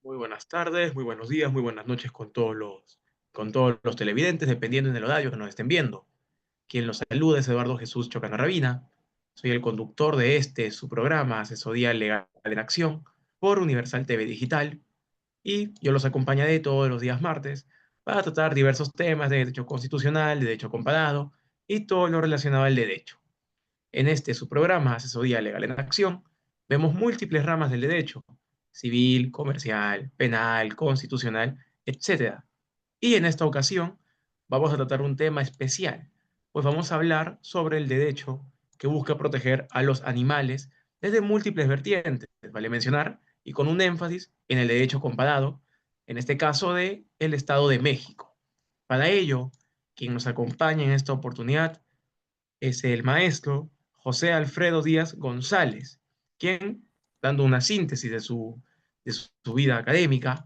Muy buenas tardes, muy buenos días, muy buenas noches con todos los televidentes, dependiendo del horario que nos estén viendo. Quien los saluda es Eduardo Jesús Chocano Rabina. Soy el conductor de su programa, Asesoría Legal en Acción, por Universal TV Digital. Y yo los acompañaré todos los días martes para tratar diversos temas de derecho constitucional, de derecho comparado y todo lo relacionado al derecho. En su programa, Asesoría Legal en Acción, vemos múltiples ramas del derecho, civil, comercial, penal, constitucional, etcétera. Y en esta ocasión vamos a tratar un tema especial, pues vamos a hablar sobre el derecho que busca proteger a los animales desde múltiples vertientes, vale mencionar, y con un énfasis en el derecho comparado, en este caso de el Estado de México. Para ello, quien nos acompaña en esta oportunidad es el maestro José Alfredo Díaz González, quien, dando una síntesis de su vida académica,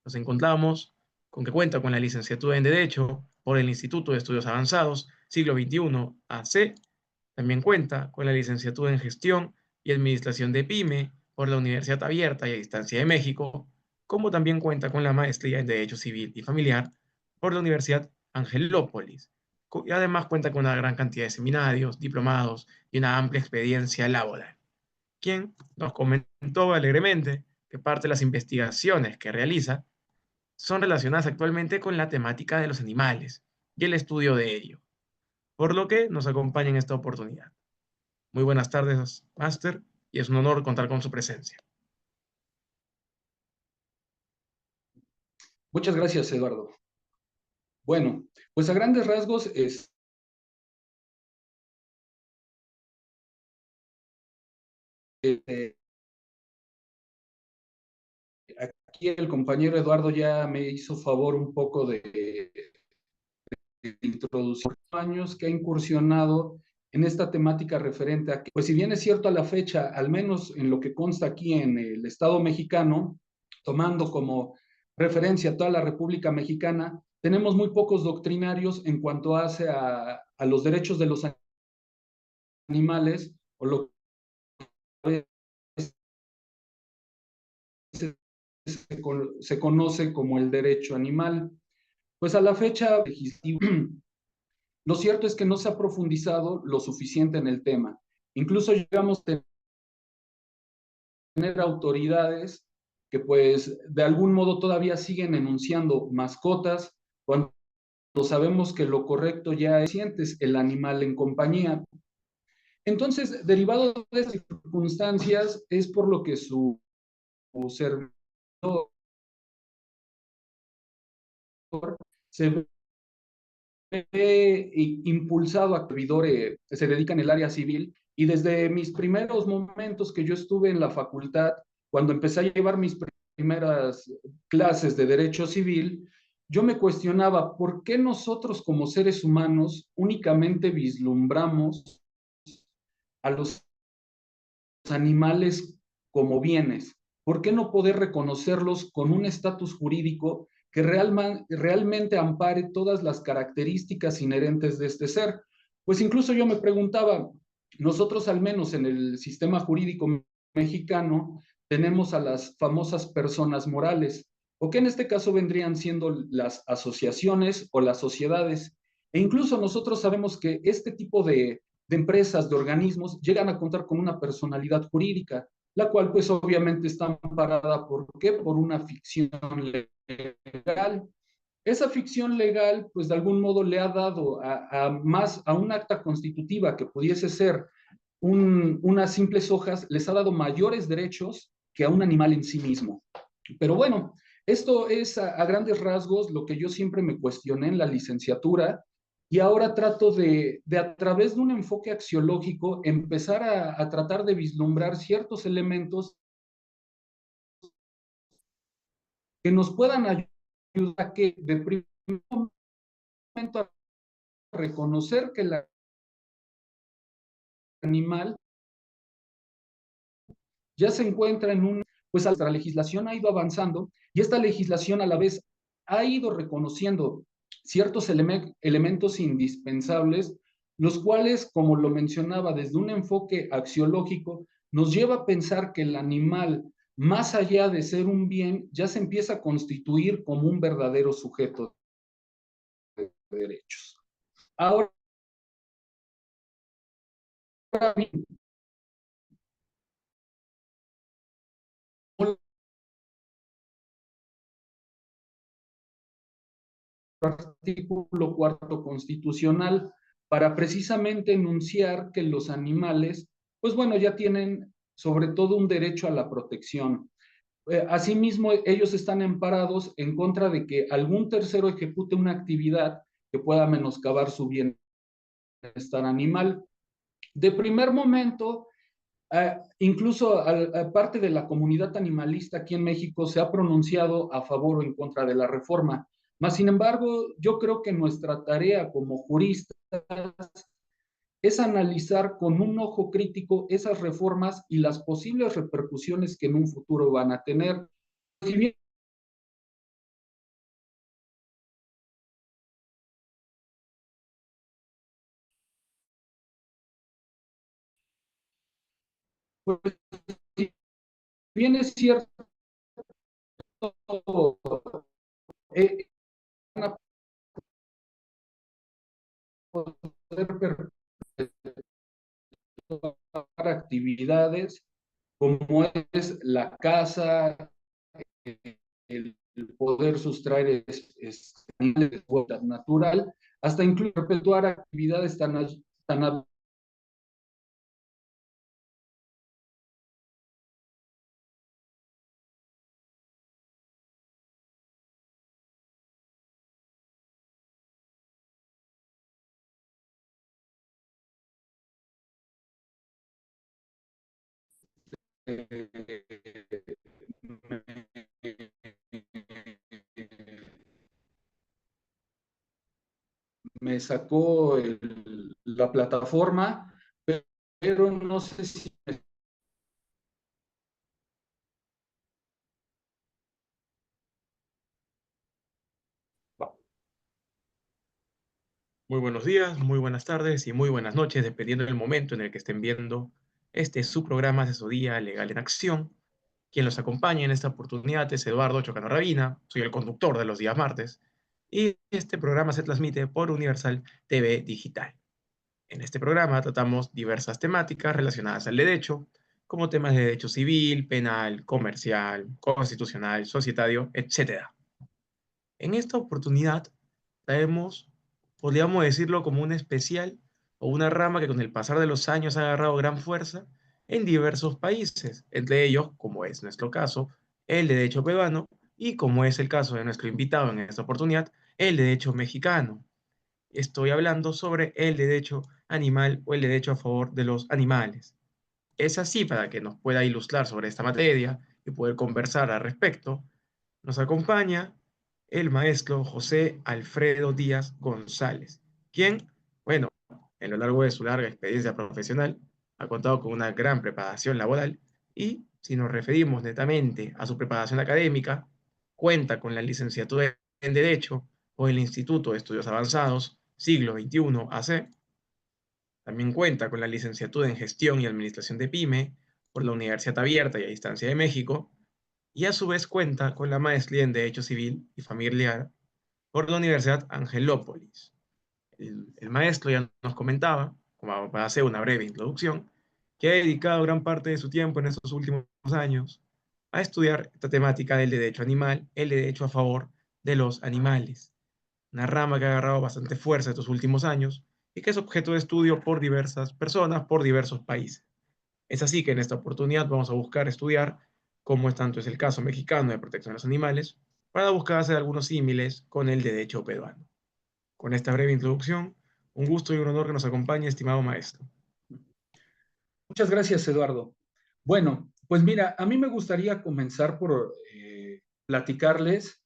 nos encontramos con que cuenta con la licenciatura en Derecho por el Instituto de Estudios Avanzados, siglo XXI, AC. También cuenta con la licenciatura en Gestión y Administración de PYME por la Universidad Abierta y a Distancia de México, como también cuenta con la maestría en Derecho Civil y Familiar por la Universidad Angelópolis. Y además cuenta con una gran cantidad de seminarios, diplomados y una amplia experiencia laboral, quien nos comentó alegremente que parte de las investigaciones que realiza son relacionadas actualmente con la temática de los animales y el estudio de ello, por lo que nos acompaña en esta oportunidad. Muy buenas tardes, Máster, y es un honor contar con su presencia. Muchas gracias, Eduardo. Bueno, pues a grandes rasgos eh, aquí el compañero Eduardo ya me hizo favor un poco de introducir años que ha incursionado en esta temática referente a que, pues si bien es cierto a la fecha, al menos en lo que consta aquí en el Estado mexicano, tomando como referencia toda la República Mexicana, tenemos muy pocos doctrinarios en cuanto hace a los derechos de los animales o lo que se conoce como el derecho animal. Pues a la fecha, lo cierto es que no se ha profundizado lo suficiente en el tema. Incluso llegamos a tener autoridades que pues de algún modo todavía siguen enunciando mascotas cuando sabemos que lo correcto ya es el animal en compañía. Entonces, derivado de estas circunstancias, es por lo que su servidor se he impulsado a servidores que se dedican al área civil y desde mis primeros momentos que yo estuve en la facultad, cuando empecé a llevar mis primeras clases de derecho civil, yo me cuestionaba por qué nosotros como seres humanos únicamente vislumbramos a los animales como bienes. ¿Por qué no poder reconocerlos con un estatus jurídico que realmente ampare todas las características inherentes de este ser? Pues incluso yo me preguntaba, nosotros al menos en el sistema jurídico mexicano tenemos a las famosas personas morales, o que en este caso vendrían siendo las asociaciones o las sociedades. E incluso nosotros sabemos que este tipo de empresas, de organismos, llegan a contar con una personalidad jurídica, la cual pues obviamente está amparada, ¿por qué? Por una ficción legal. Esa ficción legal pues de algún modo le ha dado a un acta constitutiva que pudiese ser unas simples hojas, les ha dado mayores derechos que a un animal en sí mismo. Pero bueno, esto es a grandes rasgos lo que yo siempre me cuestioné en la licenciatura y ahora trato de a través de un enfoque axiológico, empezar a tratar de vislumbrar ciertos elementos que nos puedan ayudar a que de primer momento a reconocer que el animal ya se encuentra en un, pues nuestra legislación ha ido avanzando y esta legislación a la vez ha ido reconociendo ciertos elementos indispensables, los cuales, como lo mencionaba, desde un enfoque axiológico, nos lleva a pensar que el animal más allá de ser un bien, ya se empieza a constituir como un verdadero sujeto de derechos. Ahora bien, artículo cuarto constitucional para precisamente enunciar que los animales, pues bueno, ya tienen sobre todo un derecho a la protección. Asimismo, ellos están amparados en contra de que algún tercero ejecute una actividad que pueda menoscabar su bienestar animal. De primer momento, incluso parte de la comunidad animalista aquí en México se ha pronunciado a favor o en contra de la reforma. Mas, sin embargo, yo creo que nuestra tarea como juristas es analizar con un ojo crítico esas reformas y las posibles repercusiones que en un futuro van a tener. Si bien, pues, si bien es cierto, eh, van a poder actividades como es la caza, el poder sustraer animales de hábitat natural, hasta incluso perpetuar actividades tan me sacó la plataforma, pero no sé si... Muy buenos días, muy buenas tardes y muy buenas noches, dependiendo del momento en el que estén viendo este su programa Asesoría Legal en Acción. Quien los acompaña en esta oportunidad es Eduardo Chocano Rabina, soy el conductor de los días martes, y este programa se transmite por Universal TV Digital. En este programa tratamos diversas temáticas relacionadas al derecho, como temas de derecho civil, penal, comercial, constitucional, societario, etc. En esta oportunidad traemos, podríamos decirlo como un especial o una rama que con el pasar de los años ha agarrado gran fuerza en diversos países, entre ellos, como es nuestro caso, el derecho peruano y como es el caso de nuestro invitado en esta oportunidad, el derecho mexicano. Estoy hablando sobre el derecho animal o el derecho a favor de los animales. Es así para que nos pueda ilustrar sobre esta materia y poder conversar al respecto. Nos acompaña el maestro José Alfredo Díaz González, quien, bueno, a lo largo de su larga experiencia profesional, ha contado con una gran preparación laboral y, si nos referimos netamente a su preparación académica, cuenta con la licenciatura en Derecho por el Instituto de Estudios Avanzados, siglo XXI AC. También cuenta con la licenciatura en Gestión y Administración de PYME por la Universidad Abierta y a Distancia de México, y a su vez cuenta con la maestría en Derecho Civil y Familiar por la Universidad Angelópolis. El maestro ya nos comentaba, como para hacer una breve introducción, que ha dedicado gran parte de su tiempo en estos últimos años a estudiar esta temática del derecho animal, el derecho a favor de los animales, una rama que ha agarrado bastante fuerza estos últimos años y que es objeto de estudio por diversas personas, por diversos países. Es así que en esta oportunidad vamos a buscar estudiar cómo es tanto es el caso mexicano de protección de los animales, para buscar hacer algunos símiles con el derecho peruano. Con esta breve introducción, un gusto y un honor que nos acompañe, estimado maestro. Muchas gracias, Eduardo. Bueno, pues mira, a mí me gustaría comenzar por platicarles.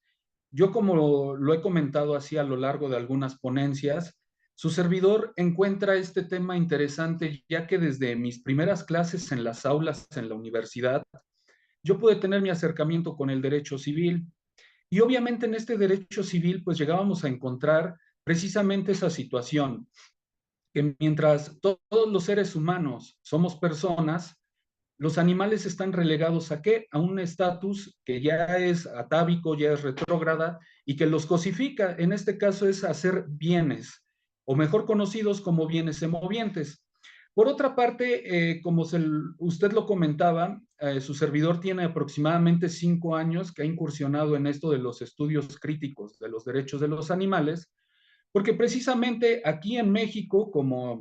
Yo, como lo he comentado así a lo largo de algunas ponencias, su servidor encuentra este tema interesante, ya que desde mis primeras clases en las aulas en la universidad, yo pude tener mi acercamiento con el derecho civil. Y obviamente en este derecho civil, pues llegábamos a encontrar precisamente esa situación, que mientras todos los seres humanos somos personas, los animales están relegados ¿a qué? A un estatus que ya es atávico, ya es retrógrada y que los cosifica. En este caso es hacer bienes, o mejor conocidos como bienes semovientes. Por otra parte, como usted lo comentaba, su servidor tiene aproximadamente 5 años que ha incursionado en esto de los estudios críticos de los derechos de los animales, porque precisamente aquí en México, como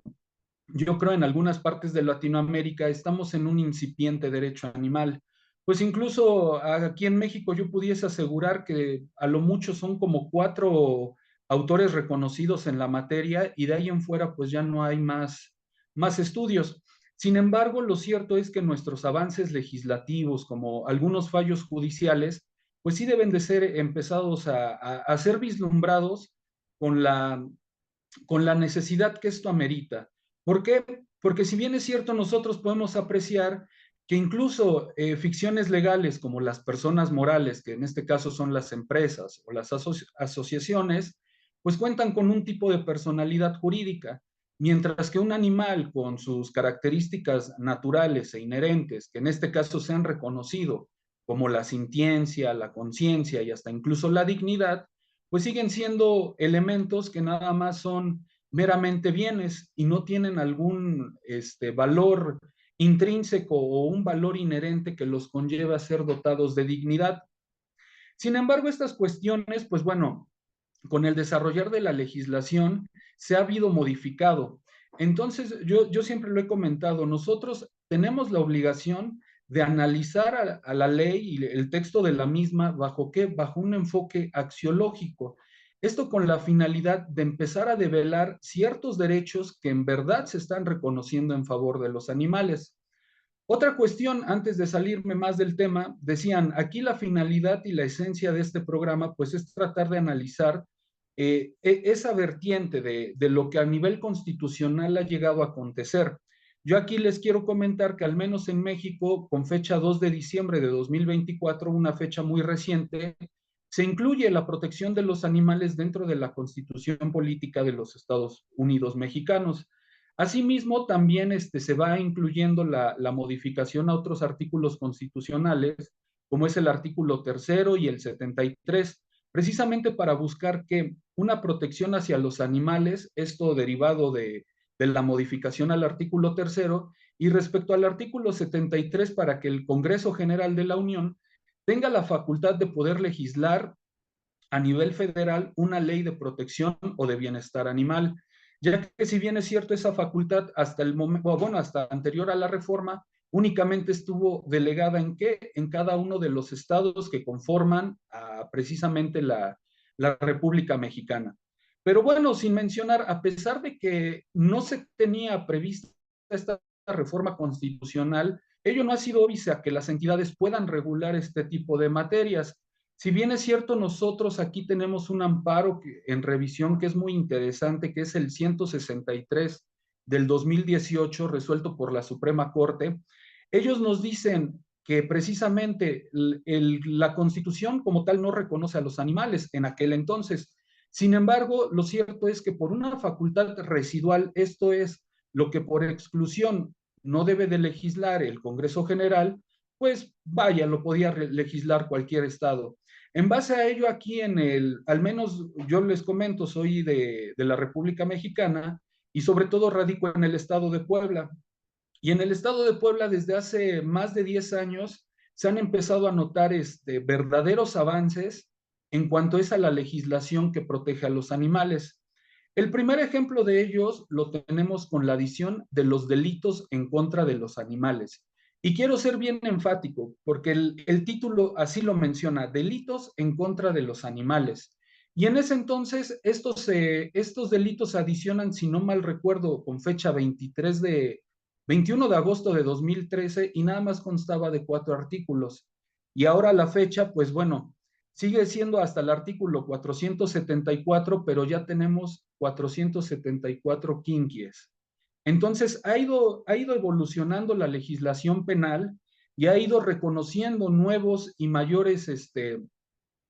yo creo en algunas partes de Latinoamérica, estamos en un incipiente derecho animal. Pues incluso aquí en México yo pudiese asegurar que a lo mucho son como 4 autores reconocidos en la materia y de ahí en fuera pues ya no hay más estudios. Sin embargo, lo cierto es que nuestros avances legislativos, como algunos fallos judiciales, pues sí deben de ser empezados a ser vislumbrados con la necesidad que esto amerita. ¿Por qué? Porque si bien es cierto, nosotros podemos apreciar que incluso ficciones legales como las personas morales, que en este caso son las empresas o las asociaciones, pues cuentan con un tipo de personalidad jurídica, mientras que un animal con sus características naturales e inherentes, que en este caso se han reconocido como la sintiencia, la conciencia y hasta incluso la dignidad, pues siguen siendo elementos que nada más son meramente bienes y no tienen algún valor intrínseco o un valor inherente que los conlleve a ser dotados de dignidad. Sin embargo, estas cuestiones, pues bueno, con el desarrollar de la legislación se ha habido modificado. Entonces, yo siempre lo he comentado, nosotros tenemos la obligación de analizar a la ley y el texto de la misma bajo qué, bajo un enfoque axiológico. Esto con la finalidad de empezar a develar ciertos derechos que en verdad se están reconociendo en favor de los animales. Otra cuestión, antes de salirme más del tema, decían, aquí la finalidad y la esencia de este programa, pues es tratar de analizar esa vertiente de lo que a nivel constitucional ha llegado a acontecer. Yo aquí les quiero comentar que al menos en México, con fecha 2 de diciembre de 2024, una fecha muy reciente, se incluye la protección de los animales dentro de la Constitución Política de los Estados Unidos Mexicanos. Asimismo, también se va incluyendo la modificación a otros artículos constitucionales, como es el artículo tercero y el 73, precisamente para buscar que una protección hacia los animales, esto derivado de la modificación al artículo tercero, y respecto al artículo 73, para que el Congreso General de la Unión tenga la facultad de poder legislar a nivel federal una ley de protección o de bienestar animal, ya que si bien es cierto esa facultad hasta el momento, bueno, hasta anterior a la reforma, únicamente estuvo delegada en qué, en cada uno de los estados que conforman precisamente la República Mexicana. Pero bueno, sin mencionar, a pesar de que no se tenía prevista esta reforma constitucional, ello no ha sido óbice a que las entidades puedan regular este tipo de materias. Si bien es cierto, nosotros aquí tenemos un amparo en revisión que es muy interesante, que es el 163 del 2018, resuelto por la Suprema Corte. Ellos nos dicen que precisamente la Constitución como tal no reconoce a los animales en aquel entonces. Sin embargo, lo cierto es que por una facultad residual, esto es lo que por exclusión no debe de legislar el Congreso General, pues vaya, lo podía legislar cualquier estado. En base a ello, aquí al menos yo les comento, soy de la República Mexicana y sobre todo radico en el estado de Puebla. Y en el estado de Puebla, desde hace más de 10 años, se han empezado a notar verdaderos avances en cuanto es a la legislación que protege a los animales. El primer ejemplo de ellos lo tenemos con la adición de los delitos en contra de los animales. Y quiero ser bien enfático, porque el título así lo menciona, delitos en contra de los animales. Y en ese entonces, estos delitos adicionan, si no mal recuerdo, con fecha 21 de agosto de 2013 y nada más constaba de 4 artículos. Y ahora la fecha, pues bueno, sigue siendo hasta el artículo 474, pero ya tenemos 474 quinquies. Entonces, ha ido evolucionando la legislación penal y ha ido reconociendo nuevos y mayores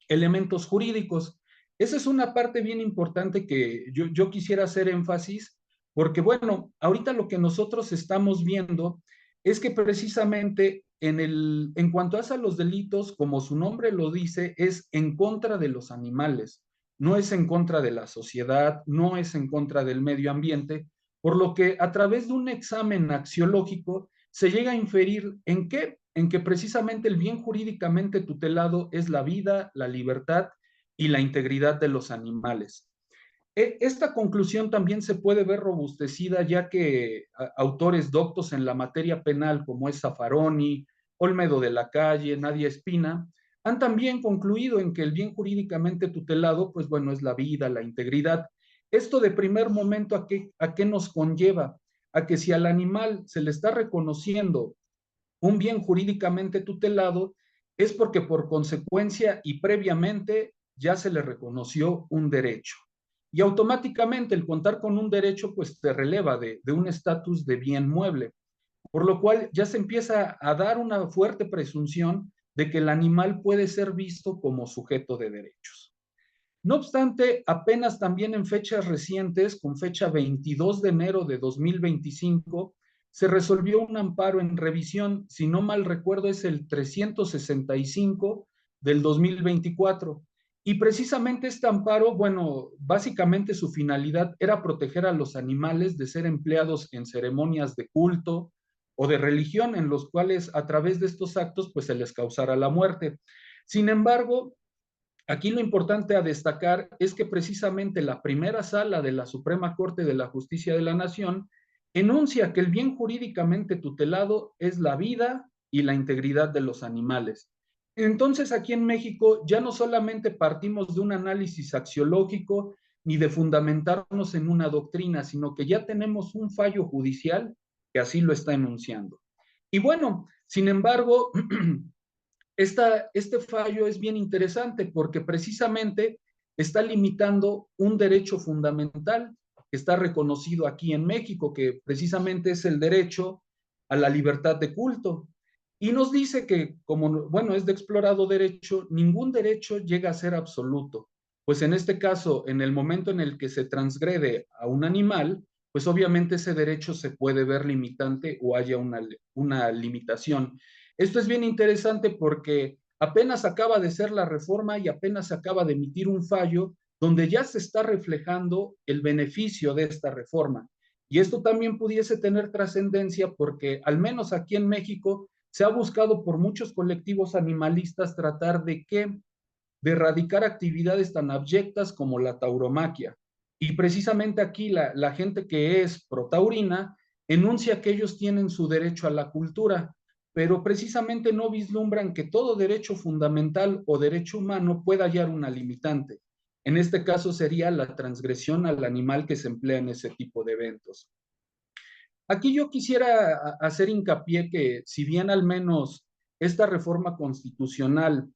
elementos jurídicos. Esa es una parte bien importante que yo quisiera hacer énfasis, porque bueno, ahorita lo que nosotros estamos viendo es que precisamente en cuanto a los delitos, como su nombre lo dice, es en contra de los animales, no es en contra de la sociedad, no es en contra del medio ambiente, por lo que a través de un examen axiológico se llega a inferir en qué, en que precisamente el bien jurídicamente tutelado es la vida, la libertad y la integridad de los animales. Esta conclusión también se puede ver robustecida ya que autores doctos en la materia penal como es Zaffaroni, Olmedo de la Calle, Nadia Espina, han también concluido en que el bien jurídicamente tutelado, pues bueno, es la vida, la integridad. Esto de primer momento, a qué nos conlleva? A que si al animal se le está reconociendo un bien jurídicamente tutelado, es porque por consecuencia y previamente ya se le reconoció un derecho. Y automáticamente el contar con un derecho pues te releva de un estatus de bien mueble, por lo cual ya se empieza a dar una fuerte presunción de que el animal puede ser visto como sujeto de derechos. No obstante, apenas también en fechas recientes, con fecha 22 de enero de 2025, se resolvió un amparo en revisión, si no mal recuerdo es el 365 del 2024. Y precisamente este amparo, bueno, básicamente su finalidad era proteger a los animales de ser empleados en ceremonias de culto o de religión en los cuales a través de estos actos pues se les causara la muerte. Sin embargo, aquí lo importante a destacar es que precisamente la primera sala de la Suprema Corte de la Justicia de la Nación enuncia que el bien jurídicamente tutelado es la vida y la integridad de los animales. Entonces, aquí en México ya no solamente partimos de un análisis axiológico ni de fundamentarnos en una doctrina, sino que ya tenemos un fallo judicial que así lo está enunciando. Y bueno, sin embargo, este fallo es bien interesante porque precisamente está limitando un derecho fundamental que está reconocido aquí en México, que precisamente es el derecho a la libertad de culto. Y nos dice que, como, bueno, es de explorado derecho, ningún derecho llega a ser absoluto. Pues en este caso, en el momento en el que se transgrede a un animal, pues obviamente ese derecho se puede ver limitante o haya una limitación. Esto es bien interesante porque apenas acaba de ser la reforma y apenas acaba de emitir un fallo donde ya se está reflejando el beneficio de esta reforma. Y esto también pudiese tener trascendencia porque al menos aquí en México se ha buscado por muchos colectivos animalistas tratar de erradicar actividades tan abyectas como la tauromaquia. Y precisamente aquí la gente que es protaurina enuncia que ellos tienen su derecho a la cultura, pero precisamente no vislumbran que todo derecho fundamental o derecho humano pueda hallar una limitante. En este caso sería la transgresión al animal que se emplea en ese tipo de eventos. Aquí yo quisiera hacer hincapié que si bien al menos esta reforma constitucional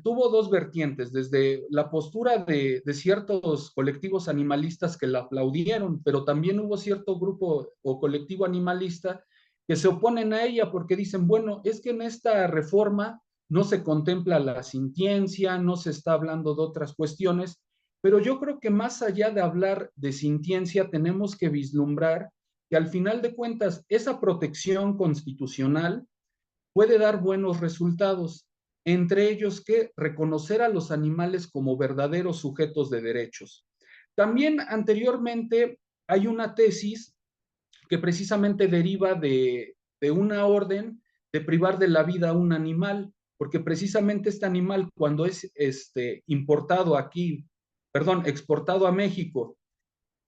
tuvo dos vertientes, desde la postura de ciertos colectivos animalistas que la aplaudieron, pero también hubo cierto grupo o colectivo animalista que se oponen a ella porque dicen, bueno, es que en esta reforma no se contempla la sintiencia, no se está hablando de otras cuestiones, pero yo creo que más allá de hablar de sintiencia, tenemos que vislumbrar que al final de cuentas esa protección constitucional puede dar buenos resultados, entre ellos que reconocer a los animales como verdaderos sujetos de derechos. También anteriormente hay una tesis que precisamente deriva de una orden de privar de la vida a un animal, porque precisamente este animal cuando es importado aquí, perdón, exportado a México,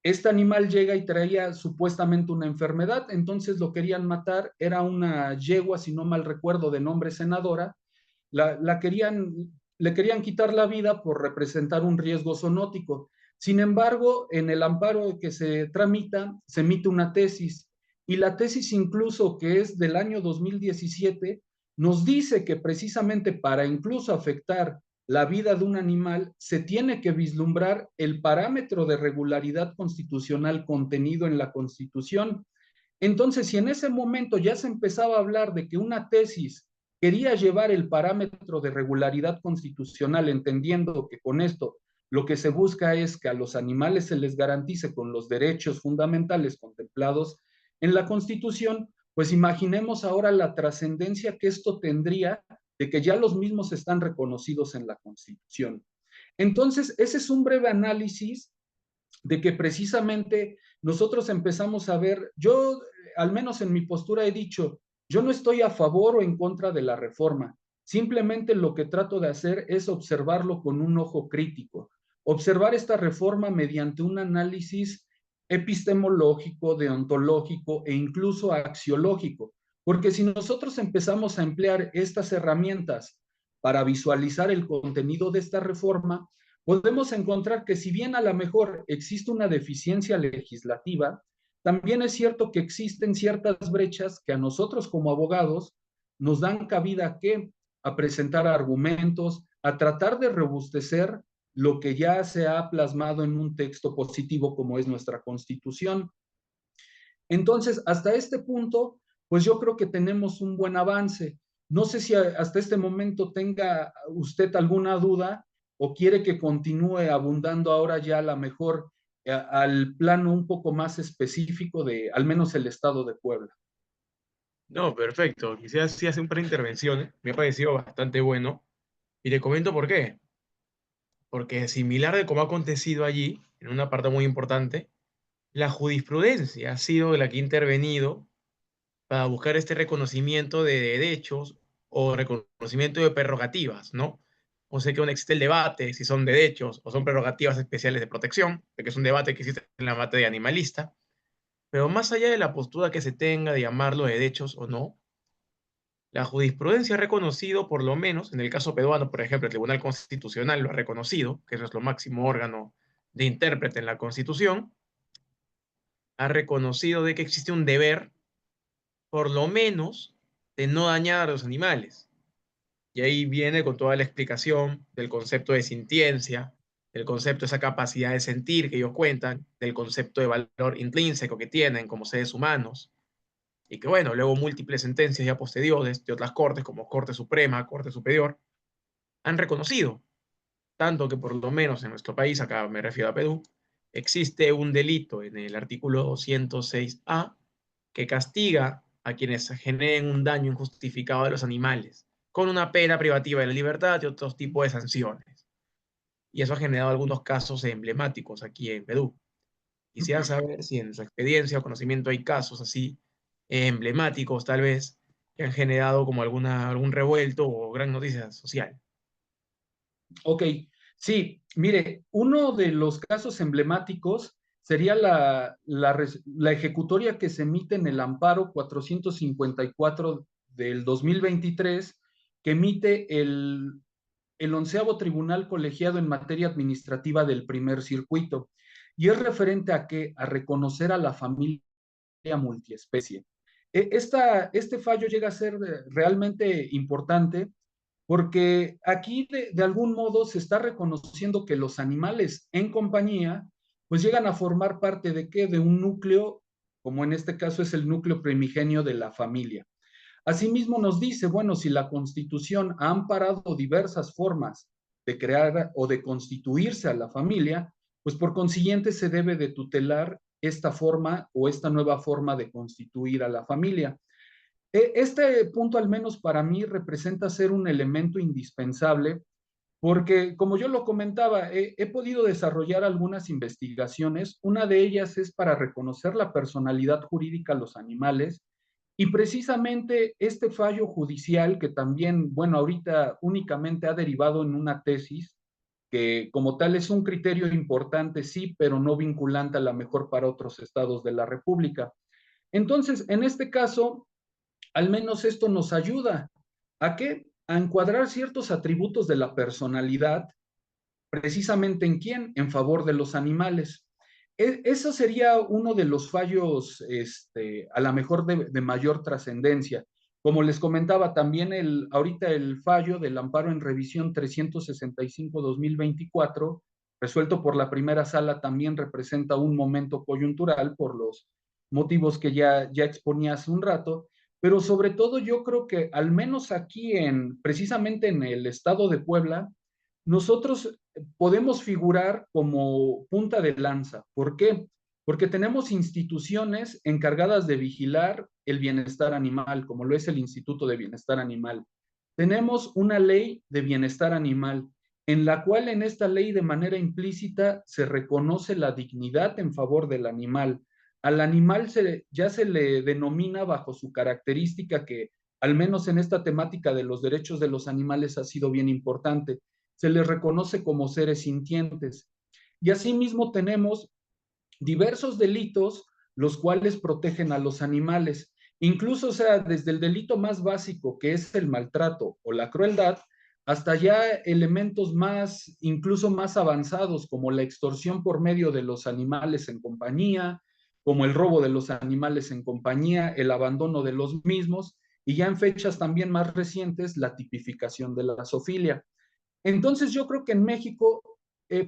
este animal llega y traía supuestamente una enfermedad, entonces lo querían matar, era una yegua, si no mal recuerdo, de nombre Senadora, le querían quitar la vida por representar un riesgo zoonótico. Sin embargo, en el amparo que se tramita, se emite una tesis, y la tesis incluso que es del año 2017, nos dice que precisamente para incluso afectar la vida de un animal, se tiene que vislumbrar el parámetro de regularidad constitucional contenido en la Constitución. Entonces, si en ese momento ya se empezaba a hablar de que una tesis quería llevar el parámetro de regularidad constitucional, entendiendo que con esto lo que se busca es que a los animales se les garantice con los derechos fundamentales contemplados en la Constitución, pues imaginemos ahora la trascendencia que esto tendría de que ya los mismos están reconocidos en la Constitución. Entonces, ese es un breve análisis de que precisamente nosotros empezamos a ver, yo al menos en mi postura he dicho, yo no estoy a favor o en contra de la reforma, simplemente lo que trato de hacer es observarlo con un ojo crítico, observar esta reforma mediante un análisis epistemológico, deontológico e incluso axiológico, porque si nosotros empezamos a emplear estas herramientas para visualizar el contenido de esta reforma, podemos encontrar que si bien a lo mejor existe una deficiencia legislativa, también es cierto que existen ciertas brechas que a nosotros como abogados nos dan cabida a qué, a presentar argumentos, a tratar de robustecer lo que ya se ha plasmado en un texto positivo como es nuestra Constitución. Entonces, hasta este punto, pues yo creo que tenemos un buen avance. No sé si hasta este momento tenga usted alguna duda o quiere que continúe abundando ahora ya a la mejor al plano un poco más específico de al menos el estado de Puebla. No, perfecto. Quisiera sí hacer un par de intervenciones. Me ha parecido bastante bueno. Y te comento por qué. Porque similar de como ha acontecido allí, en una parte muy importante, la jurisprudencia ha sido la que ha intervenido para buscar este reconocimiento de derechos o reconocimiento de prerrogativas, ¿no? O sé que aún existe el debate si son derechos o son prerrogativas especiales de protección, que es un debate que existe en la materia animalista, pero más allá de la postura que se tenga de llamarlo derechos o no, la jurisprudencia ha reconocido, por lo menos en el caso peruano, por ejemplo, el Tribunal Constitucional lo ha reconocido, que eso es lo máximo órgano de intérprete en la Constitución, ha reconocido de que existe un deber, por lo menos, de no dañar a los animales. Y ahí viene con toda la explicación del concepto de sintiencia, del concepto de esa capacidad de sentir que ellos cuentan, del concepto de valor intrínseco que tienen como seres humanos. Y que bueno, luego múltiples sentencias ya posteriores de otras cortes, como Corte Suprema, Corte Superior, han reconocido, tanto que por lo menos en nuestro país, acá me refiero a Perú, existe un delito en el artículo 106A que castiga a quienes generen un daño injustificado a los animales, con una pena privativa de la libertad y otros tipos de sanciones. Y eso ha generado algunos casos emblemáticos aquí en Perú. Quisiera saber si en su experiencia o conocimiento hay casos así emblemáticos, tal vez, que han generado como algún revuelto o gran noticia social. Ok, sí, mire, uno de los casos emblemáticos sería la ejecutoria que se emite en el amparo 454 del 2023, que emite el 11º Tribunal Colegiado en materia administrativa del primer circuito. Y es referente a qué? A reconocer a la familia multiespecie. Este fallo llega a ser realmente importante porque aquí de algún modo se está reconociendo que los animales en compañía pues llegan a formar parte de qué? De un núcleo, como en este caso es el núcleo primigenio de la familia. Asimismo nos dice, bueno, si la Constitución ha amparado diversas formas de crear o de constituirse a la familia, pues por consiguiente se debe de tutelar esta forma o esta nueva forma de constituir a la familia. Este punto, al menos para mí, representa ser un elemento indispensable porque, como yo lo comentaba, he podido desarrollar algunas investigaciones. Una de ellas es para reconocer la personalidad jurídica de los animales y precisamente este fallo judicial que también, bueno, ahorita únicamente ha derivado en una tesis que como tal es un criterio importante, sí, pero no vinculante a la mejor para otros estados de la República. Entonces, en este caso, al menos esto nos ayuda a qué? A encuadrar ciertos atributos de la personalidad, precisamente en quién, en favor de los animales. Eso sería uno de los fallos, a lo mejor de mayor trascendencia. Como les comentaba, también ahorita el fallo del amparo en revisión 365-2024, resuelto por la primera sala, también representa un momento coyuntural por los motivos que ya exponía hace un rato, pero sobre todo yo creo que al menos aquí precisamente en el estado de Puebla, nosotros podemos figurar como punta de lanza. ¿Por qué? porque tenemos instituciones encargadas de vigilar el bienestar animal, como lo es el Instituto de Bienestar Animal. Tenemos una ley de bienestar animal, en la cual en esta ley de manera implícita se reconoce la dignidad en favor del animal. Al animal ya se le denomina bajo su característica que, al menos en esta temática de los derechos de los animales, ha sido bien importante. Se les reconoce como seres sintientes. Y asimismo tenemos diversos delitos los cuales protegen a los animales. Incluso, o sea, desde el delito más básico, que es el maltrato o la crueldad, hasta ya elementos más, incluso más avanzados, como la extorsión por medio de los animales en compañía, como el robo de los animales en compañía, el abandono de los mismos, y ya en fechas también más recientes, la tipificación de la zoofilia. Entonces yo creo que en México,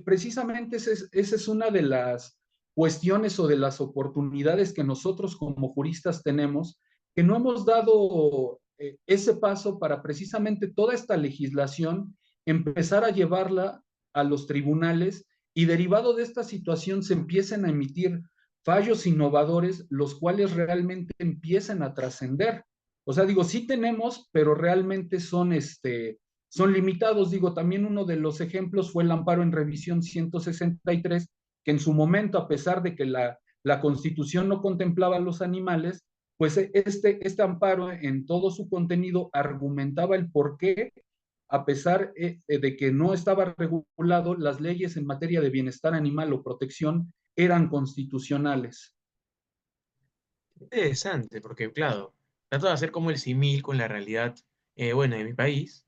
precisamente esa es una de las cuestiones o de las oportunidades que nosotros como juristas tenemos, que no hemos dado ese paso para precisamente toda esta legislación empezar a llevarla a los tribunales y derivado de esta situación se empiecen a emitir fallos innovadores, los cuales realmente empiecen a trascender. O sea, digo, sí tenemos, pero realmente son limitados. Digo, también uno de los ejemplos fue el amparo en revisión 163, que en su momento, a pesar de que la Constitución no contemplaba a los animales, pues este amparo en todo su contenido argumentaba el por qué, a pesar de que no estaba regulado, las leyes en materia de bienestar animal o protección eran constitucionales. Interesante, porque claro, trato de hacer como el símil con la realidad, bueno, de mi país.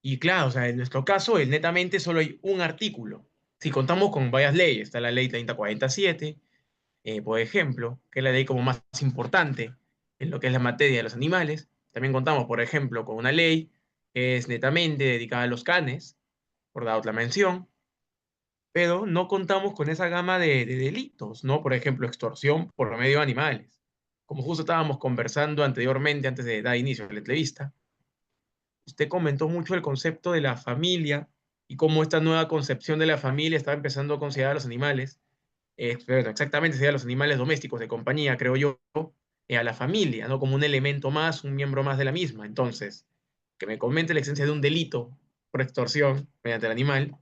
Y claro, o sea, en nuestro caso, netamente solo hay un artículo. Si contamos con varias leyes, está la ley 3047, por ejemplo, que es la ley como más importante en lo que es la materia de los animales. También contamos, por ejemplo, con una ley que es netamente dedicada a los canes, por dar otra mención, pero no contamos con esa gama de delitos, ¿no? Por ejemplo, extorsión por medio de animales. Como justo estábamos conversando anteriormente, antes de dar inicio a la entrevista, usted comentó mucho el concepto de la familia y cómo esta nueva concepción de la familia está empezando a considerar a los animales, pero exactamente serían los animales domésticos de compañía, creo yo, a la familia, ¿no? Como un elemento más, un miembro más de la misma. Entonces, que me comente la existencia de un delito por extorsión mediante el animal,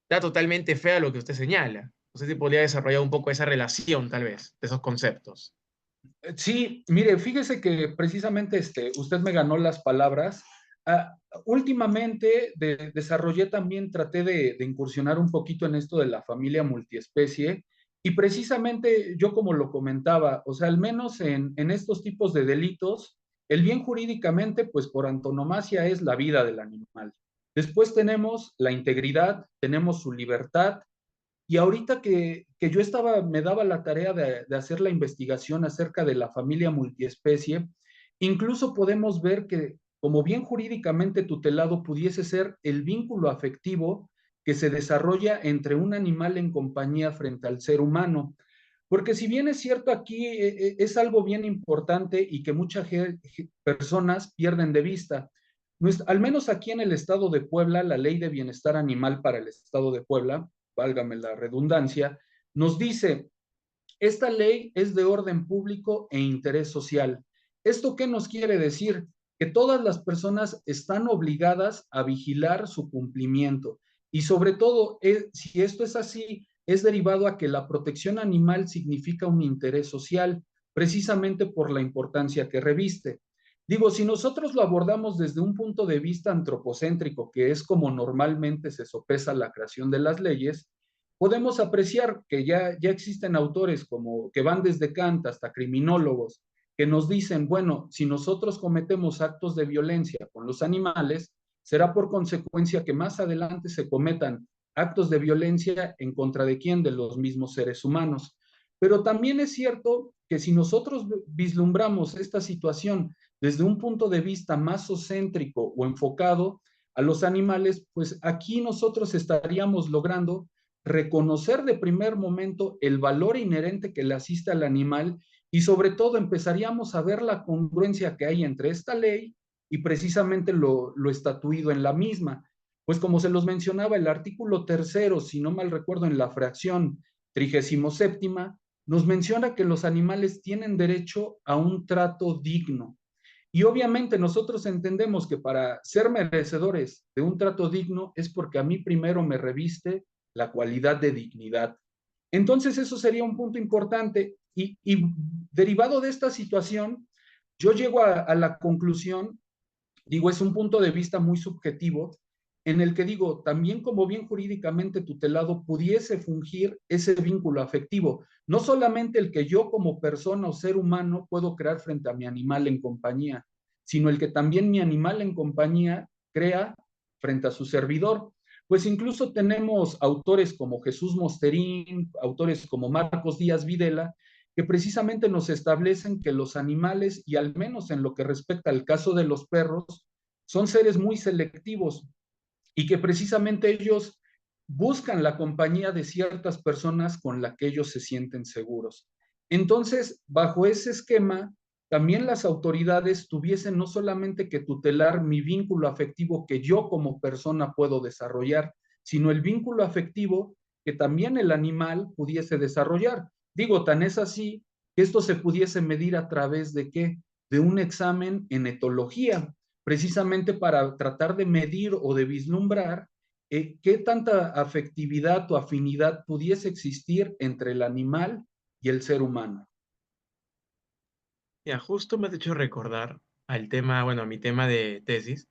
está totalmente fea lo que usted señala. No sé si podría desarrollar un poco esa relación, tal vez, de esos conceptos. Sí, mire, fíjese que precisamente usted me ganó las palabras. Ah, últimamente desarrollé también, traté de incursionar un poquito en esto de la familia multiespecie y precisamente yo como lo comentaba, o sea, al menos en estos tipos de delitos, el bien jurídicamente, pues por antonomasia es la vida del animal. Después tenemos la integridad, tenemos su libertad, y ahorita que yo me daba la tarea de hacer la investigación acerca de la familia multiespecie, incluso podemos ver que como bien jurídicamente tutelado pudiese ser el vínculo afectivo que se desarrolla entre un animal en compañía frente al ser humano. Porque si bien es cierto aquí es algo bien importante y que muchas personas pierden de vista, al menos aquí en el estado de Puebla, la ley de bienestar animal para el estado de Puebla, válgame la redundancia, nos dice, esta ley es de orden público e interés social. ¿Esto qué nos quiere decir? Que todas las personas están obligadas a vigilar su cumplimiento. Y sobre todo, si esto es así, es derivado a que la protección animal significa un interés social, precisamente por la importancia que reviste. Digo, si nosotros lo abordamos desde un punto de vista antropocéntrico, que es como normalmente se sopesa la creación de las leyes, podemos apreciar que ya existen autores como que van desde Kant hasta criminólogos que nos dicen, bueno, si nosotros cometemos actos de violencia con los animales, será por consecuencia que más adelante se cometan actos de violencia en contra de quién, de los mismos seres humanos. Pero también es cierto que si nosotros vislumbramos esta situación desde un punto de vista más zocéntrico o enfocado a los animales, pues aquí nosotros estaríamos logrando reconocer de primer momento el valor inherente que le asiste al animal y sobre todo empezaríamos a ver la congruencia que hay entre esta ley y precisamente lo estatuido en la misma. Pues como se los mencionaba, el artículo tercero, si no mal recuerdo, en la fracción 37ª, nos menciona que los animales tienen derecho a un trato digno. Y obviamente nosotros entendemos que para ser merecedores de un trato digno es porque a mí primero me reviste la cualidad de dignidad. Entonces eso sería un punto importante y derivado de esta situación, yo llego a la conclusión, digo, es un punto de vista muy subjetivo, en el que digo, también como bien jurídicamente tutelado pudiese fungir ese vínculo afectivo, no solamente el que yo como persona o ser humano puedo crear frente a mi animal en compañía, sino el que también mi animal en compañía crea frente a su servidor. Pues incluso tenemos autores como Jesús Mosterín, autores como Marcos Díaz Videla, que precisamente nos establecen que los animales, y al menos en lo que respecta al caso de los perros, son seres muy selectivos y que precisamente ellos buscan la compañía de ciertas personas con las que ellos se sienten seguros. Entonces, bajo ese esquema, también las autoridades tuviesen no solamente que tutelar mi vínculo afectivo que yo como persona puedo desarrollar, sino el vínculo afectivo que también el animal pudiese desarrollar. Digo, tan es así que esto se pudiese medir a través de qué? De un examen en etología, precisamente para tratar de medir o de vislumbrar qué tanta afectividad o afinidad pudiese existir entre el animal y el ser humano. Ya, justo me has hecho recordar al tema, bueno, a mi tema de tesis,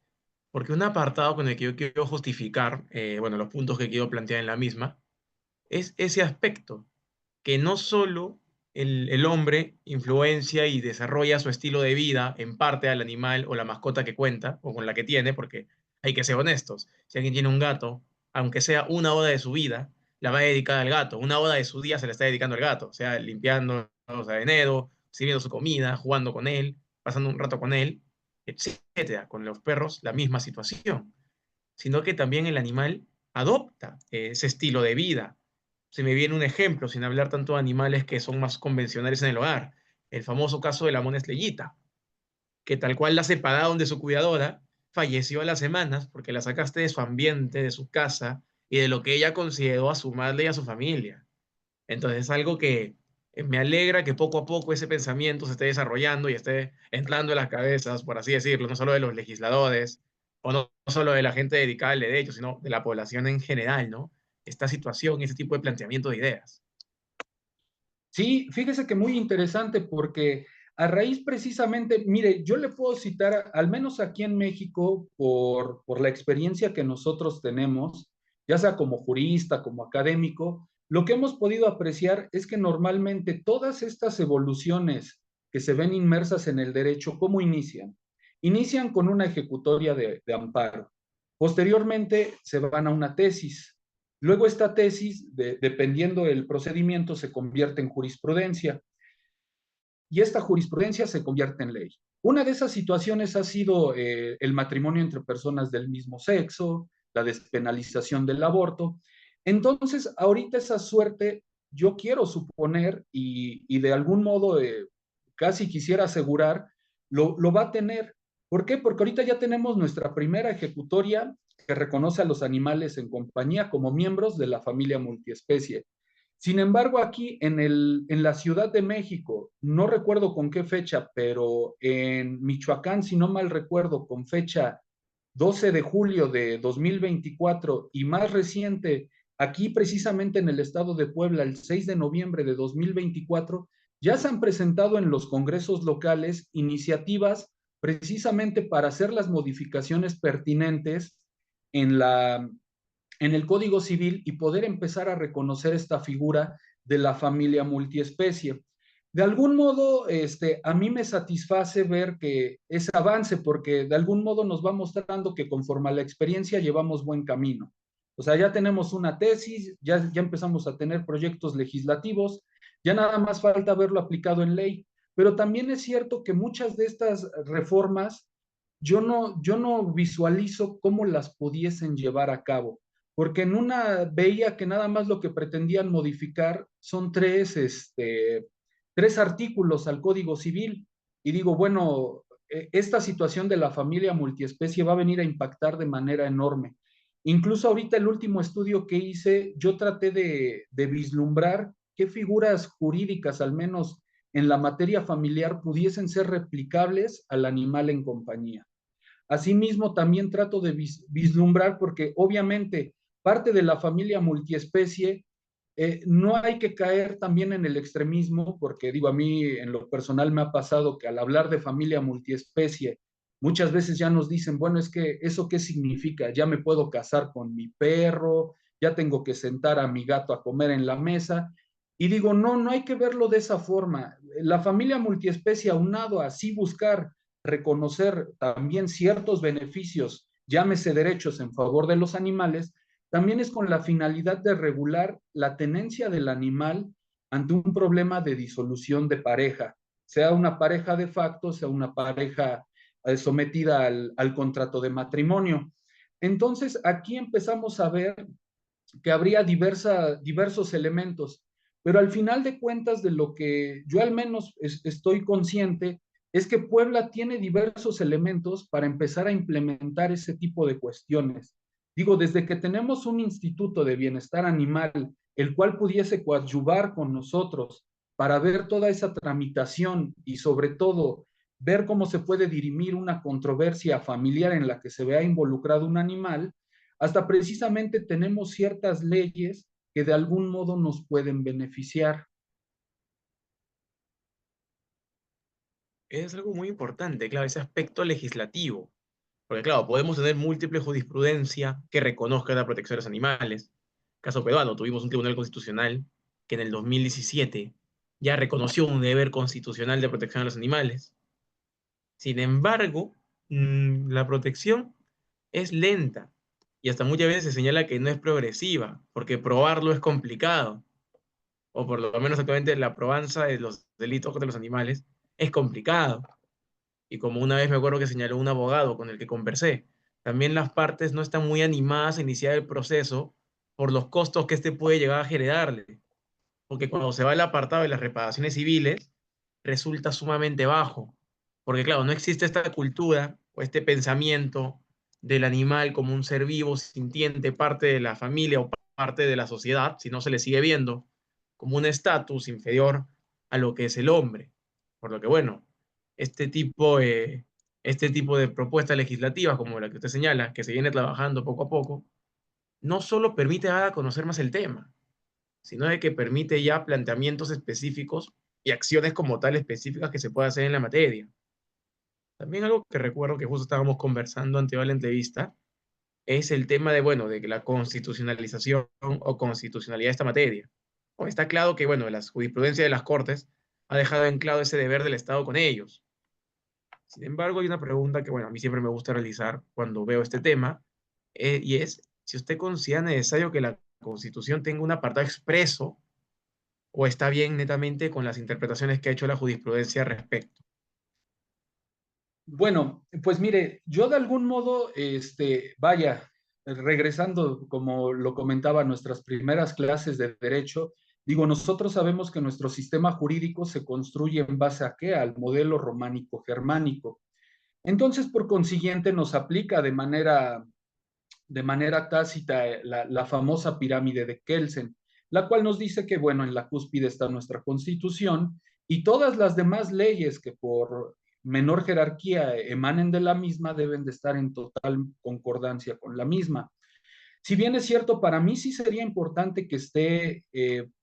porque un apartado con el que yo quiero justificar, bueno, los puntos que quiero plantear en la misma, es ese aspecto, que no solo el hombre influencia y desarrolla su estilo de vida en parte al animal o la mascota que cuenta o con la que tiene, porque hay que ser honestos. Si alguien tiene un gato, aunque sea una hora de su vida, la va a dedicar al gato. Una hora de su día se la está dedicando al gato, o sea, limpiando los areneros, sirviendo su comida, jugando con él, pasando un rato con él, etcétera. Con los perros, la misma situación, sino que también el animal adopta ese estilo de vida. Se me viene un ejemplo, sin hablar tanto de animales que son más convencionales en el hogar, el famoso caso de la mona estrellita, que tal cual la separaron de su cuidadora, falleció a las semanas porque la sacaste de su ambiente, de su casa y de lo que ella consideró a su madre y a su familia. Entonces es algo que me alegra que poco a poco ese pensamiento se esté desarrollando y esté entrando en las cabezas, por así decirlo, no solo de los legisladores o no solo de la gente dedicada al derecho, sino de la población en general, ¿no? Esta situación, ese tipo de planteamiento de ideas. Sí, fíjese que muy interesante porque a raíz precisamente, mire, yo le puedo citar, al menos aquí en México, por la experiencia que nosotros tenemos, ya sea como jurista, como académico, lo que hemos podido apreciar es que normalmente todas estas evoluciones que se ven inmersas en el derecho, ¿cómo inician? Inician con una ejecutoria de amparo. Posteriormente se van a una tesis. Luego esta tesis, dependiendo del procedimiento, se convierte en jurisprudencia y esta jurisprudencia se convierte en ley. Una de esas situaciones ha sido el matrimonio entre personas del mismo sexo, la despenalización del aborto. Entonces, ahorita esa suerte, yo quiero suponer y de algún modo casi quisiera asegurar, lo va a tener. ¿Por qué? Porque ahorita ya tenemos nuestra primera ejecutoria que reconoce a los animales en compañía como miembros de la familia multiespecie. Sin embargo, aquí en la Ciudad de México, no recuerdo con qué fecha, pero en Michoacán, si no mal recuerdo, con fecha 12 de julio de 2024 y más reciente, aquí precisamente en el estado de Puebla, el 6 de noviembre de 2024, ya se han presentado en los congresos locales iniciativas precisamente para hacer las modificaciones pertinentes en en el Código Civil y poder empezar a reconocer esta figura de la familia multiespecie. De algún modo, a mí me satisface ver que ese avance, porque de algún modo nos va mostrando que conforme a la experiencia llevamos buen camino. O sea, ya tenemos una tesis, ya empezamos a tener proyectos legislativos, ya nada más falta verlo aplicado en ley. Pero también es cierto que muchas de estas reformas yo no visualizo cómo las pudiesen llevar a cabo, porque en una veía que nada más lo que pretendían modificar son tres artículos al Código Civil, y digo, bueno, esta situación de la familia multiespecie va a venir a impactar de manera enorme. Incluso ahorita el último estudio que hice, yo traté de vislumbrar qué figuras jurídicas, al menos en la materia familiar, pudiesen ser replicables al animal en compañía. Asimismo, también trato de vislumbrar, porque obviamente parte de la familia multiespecie, no hay que caer también en el extremismo, porque digo, a mí en lo personal me ha pasado que al hablar de familia multiespecie, muchas veces ya nos dicen, bueno, es que eso qué significa, ya me puedo casar con mi perro, ya tengo que sentar a mi gato a comer en la mesa. Y digo, no, no hay que verlo de esa forma. La familia multiespecie, aunado a así buscar reconocer también ciertos beneficios, llámese derechos en favor de los animales, también es con la finalidad de regular la tenencia del animal ante un problema de disolución de pareja, sea una pareja de facto, sea una pareja sometida al contrato de matrimonio. Entonces, aquí empezamos a ver que habría diversos elementos, pero al final de cuentas de lo que yo al menos estoy consciente es que Puebla tiene diversos elementos para empezar a implementar ese tipo de cuestiones. Digo, desde que tenemos un instituto de bienestar animal, el cual pudiese coadyuvar con nosotros para ver toda esa tramitación y sobre todo ver cómo se puede dirimir una controversia familiar en la que se vea involucrado un animal, hasta precisamente tenemos ciertas leyes que de algún modo nos pueden beneficiar. Es algo muy importante, claro, ese aspecto legislativo. Porque, claro, podemos tener múltiple jurisprudencia que reconozca la protección de los animales. Caso peruano, tuvimos un tribunal constitucional que en el 2017 ya reconoció un deber constitucional de protección de los animales. Sin embargo, la protección es lenta y hasta muchas veces se señala que no es progresiva, porque probarlo es complicado, o por lo menos actualmente la probanza de los delitos contra los animales es complicado. Y como una vez me acuerdo que señaló un abogado con el que conversé, también las partes no están muy animadas a iniciar el proceso por los costos que este puede llegar a generarle, porque cuando se va al apartado de las reparaciones civiles, resulta sumamente bajo, porque claro, no existe esta cultura o este pensamiento del animal como un ser vivo, sintiente, parte de la familia o parte de la sociedad, si no se le sigue viendo como un estatus inferior a lo que es el hombre. Por lo que, bueno, este tipo, eh, este tipo de propuestas legislativas, como la que usted señala, que se viene trabajando poco a poco, no solo permite dar a conocer más el tema, sino de que permite ya planteamientos específicos y acciones como tal específicas que se puede hacer en la materia. También algo que recuerdo que justo estábamos conversando antes de la entrevista es el tema de, bueno, de que la constitucionalización o constitucionalidad de esta materia. O está claro que, bueno, la jurisprudencia de las Cortes ha dejado en claro ese deber del Estado con ellos. Sin embargo, hay una pregunta que, bueno, a mí siempre me gusta realizar cuando veo este tema, y es si usted considera necesario que la Constitución tenga un apartado expreso o está bien netamente con las interpretaciones que ha hecho la jurisprudencia al respecto. Bueno, pues mire, yo de algún modo, vaya, regresando, como lo comentaba, a nuestras primeras clases de derecho, digo, nosotros sabemos que nuestro sistema jurídico se construye en base a qué? Al modelo románico germánico. Entonces, por consiguiente, nos aplica de manera tácita la famosa pirámide de Kelsen, la cual nos dice que, bueno, en la cúspide está nuestra constitución y todas las demás leyes que por menor jerarquía emanen de la misma deben de estar en total concordancia con la misma. Si bien es cierto, para mí sí sería importante que esté